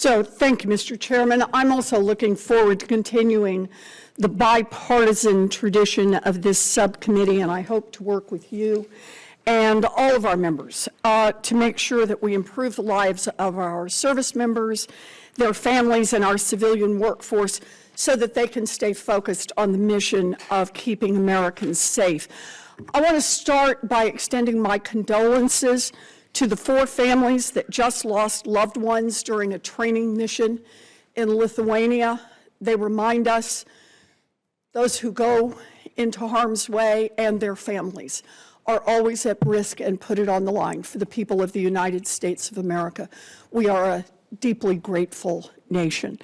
So thank you, Mr. Chairman. I'm also looking forward to continuing the bipartisan tradition of this subcommittee, and I hope to work with you and all of our members to make sure that we improve the lives of our service members, their families, and our civilian workforce so that they can stay focused on the mission of keeping Americans safe. I want to start by extending my condolences to the 4 families that just lost loved ones during a training mission in Lithuania. They remind us, those who go into harm's way and their families are always at risk and put it on the line for the people of the United States of America. We are a deeply grateful nation.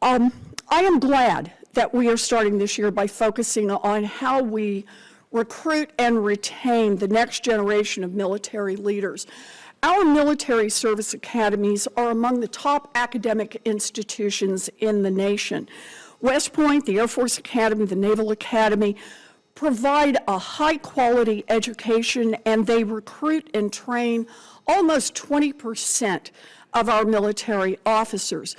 I am glad that we are starting this year by focusing on how we recruit and retain the next generation of military leaders. Our military service academies are among the top academic institutions in the nation. West Point, the Air Force Academy, the Naval Academy provide a high-quality education, and they recruit and train almost 20% of our military officers.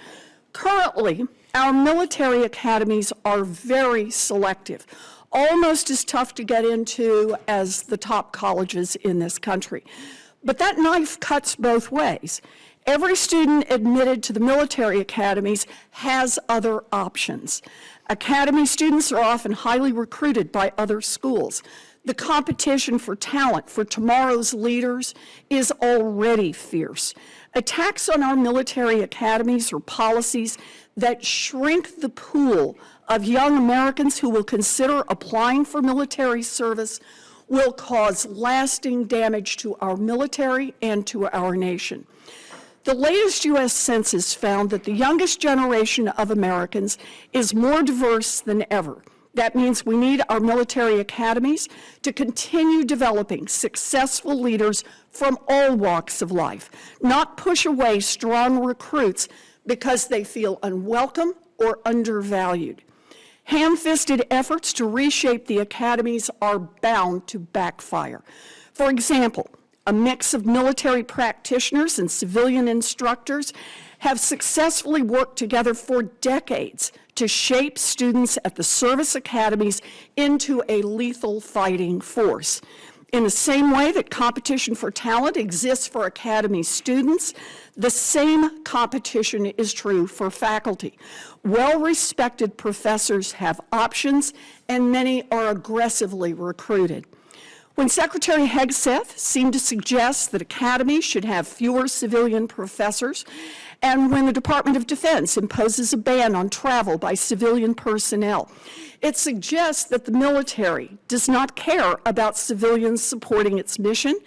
Currently, our military academies are very selective, almost as tough to get into as the top colleges in this country. But that knife cuts both ways. Every student admitted to the military academies has other options. Academy students are often highly recruited by other schools. The competition for talent for tomorrow's leaders is already fierce. Attacks on our military academies are policies that shrink the pool of young Americans who will consider applying for military service will cause lasting damage to our military and to our nation. The latest U.S. Census found that the youngest generation of Americans is more diverse than ever. That means we need our military academies to continue developing successful leaders from all walks of life, not push away strong recruits because they feel unwelcome or undervalued. Ham-fisted efforts to reshape the academies are bound to backfire. For example, a mix of military practitioners and civilian instructors have successfully worked together for decades to shape students at the service academies into a lethal fighting force. In the same way that competition for talent exists for academy students, the same competition is true for faculty. Well-respected professors have options, and many are aggressively recruited. When Secretary Hegseth seemed to suggest that academies should have fewer civilian professors, and when the Department of Defense imposes a ban on travel by civilian personnel, it suggests that the military does not care about civilians supporting its mission,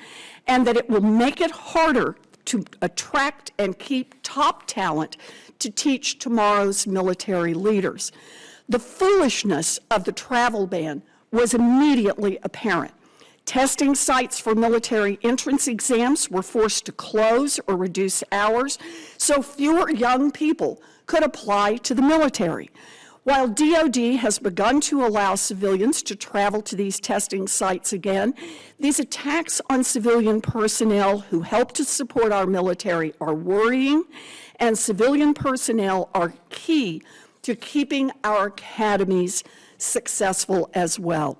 and that it will make it harder to attract and keep top talent to teach tomorrow's military leaders. The foolishness of the travel ban was immediately apparent. Testing sites for military entrance exams were forced to close or reduce hours so fewer young people could apply to the military. While DoD has begun to allow civilians to travel to these testing sites again, these attacks on civilian personnel who help to support our military are worrying, and civilian personnel are key to keeping our academies successful as well.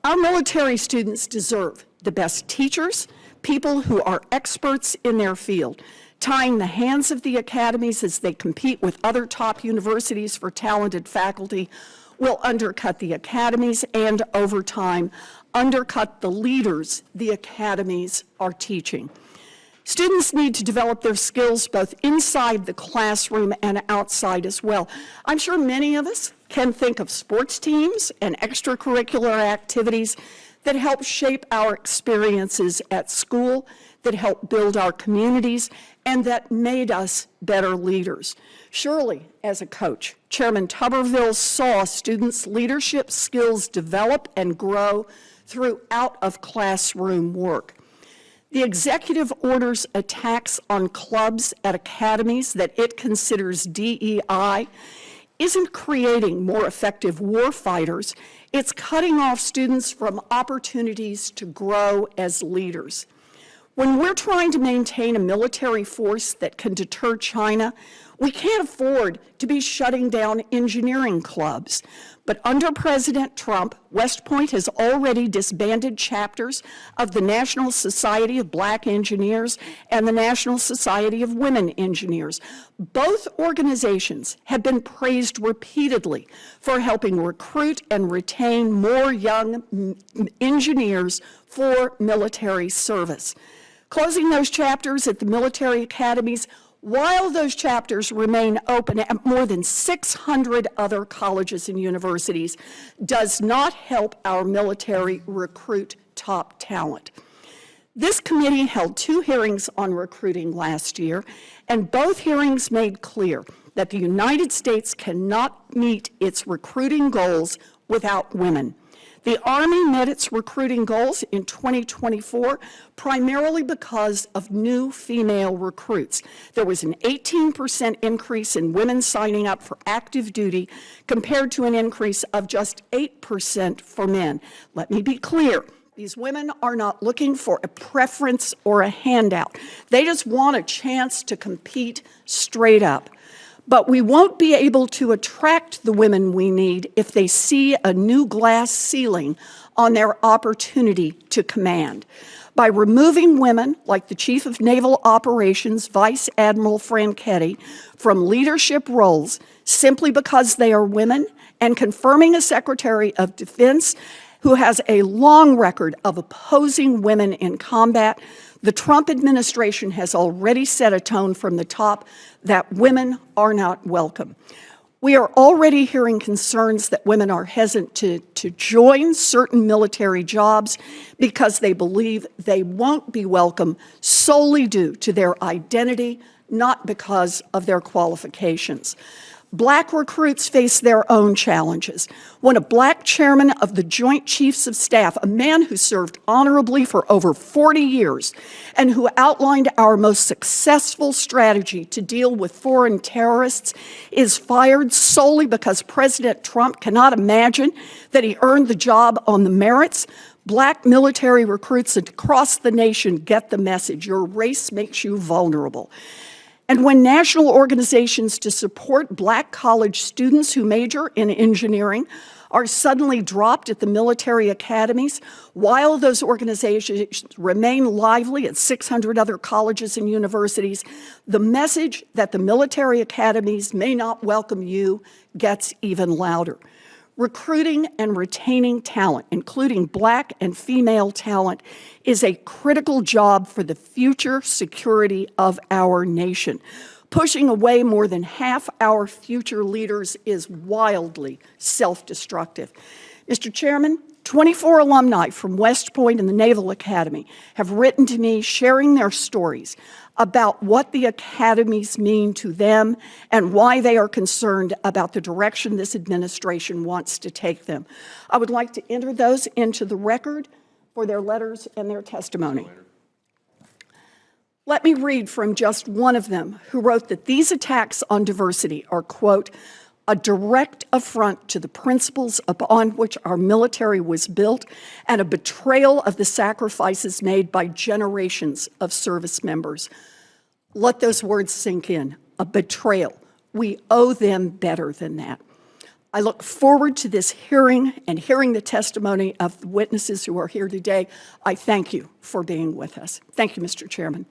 Our military students deserve the best teachers, people who are experts in their field. Tying the hands of the academies as they compete with other top universities for talented faculty will undercut the academies and, over time, undercut the leaders the academies are teaching. Students need to develop their skills both inside the classroom and outside as well. I'm sure many of us can think of sports teams and extracurricular activities that help shape our experiences at school, that help build our communities, and that made us better leaders. Surely, as a coach, Chairman Tuberville saw students' leadership skills develop and grow through out-of-classroom work. The executive order's attacks on clubs at academies that it considers DEI isn't creating more effective warfighters, it's cutting off students from opportunities to grow as leaders. When we're trying to maintain a military force that can deter China, we can't afford to be shutting down engineering clubs. But under President Trump, West Point has already disbanded chapters of the National Society of Black Engineers and the National Society of Women Engineers. Both organizations have been praised repeatedly for helping recruit and retain more young engineers for military service. Closing those chapters at the military academies, while those chapters remain open at more than 600 other colleges and universities, does not help our military recruit top talent. This committee held 2 hearings on recruiting last year, and both hearings made clear that the United States cannot meet its recruiting goals without women. The Army met its recruiting goals in 2024 primarily because of new female recruits. There was an 18% increase in women signing up for active duty compared to an increase of just 8% for men. Let me be clear. These women are not looking for a preference or a handout. They just want a chance to compete straight up. But we won't be able to attract the women we need if they see a new glass ceiling on their opportunity to command. By removing women, like the Chief of Naval Operations, Vice Admiral Franchetti, from leadership roles simply because they are women, and confirming a Secretary of Defense who has a long record of opposing women in combat, the Trump administration has already set a tone from the top that women are not welcome. We are already hearing concerns that women are hesitant to join certain military jobs because they believe they won't be welcome solely due to their identity, not because of their qualifications. Black recruits face their own challenges. When a black chairman of the Joint Chiefs of Staff, a man who served honorably for over 40 years and who outlined our most successful strategy to deal with foreign terrorists, is fired solely because President Trump cannot imagine that he earned the job on the merits, Black military recruits across the nation get the message. Your race makes you vulnerable. And when national organizations to support Black college students who major in engineering are suddenly dropped at the military academies, while those organizations remain lively at 600 other colleges and universities, the message that the military academies may not welcome you gets even louder. Recruiting and retaining talent, including Black and female talent, is a critical job for the future security of our nation. Pushing away more than half our future leaders is wildly self-destructive. Mr. Chairman, 24 alumni from West Point and the Naval Academy have written to me sharing their stories about what the academies mean to them and why they are concerned about the direction this administration wants to take them. I would like to enter those into the record for their letters and their testimony. Let me read from just one of them, who wrote that these attacks on diversity are, quote, a direct affront to the principles upon which our military was built and a betrayal of the sacrifices made by generations of service members. Let those words sink in, a betrayal. We owe them better than that. I look forward to this hearing and hearing the testimony of the witnesses who are here today. I thank you for being with us. Thank you, Mr. Chairman.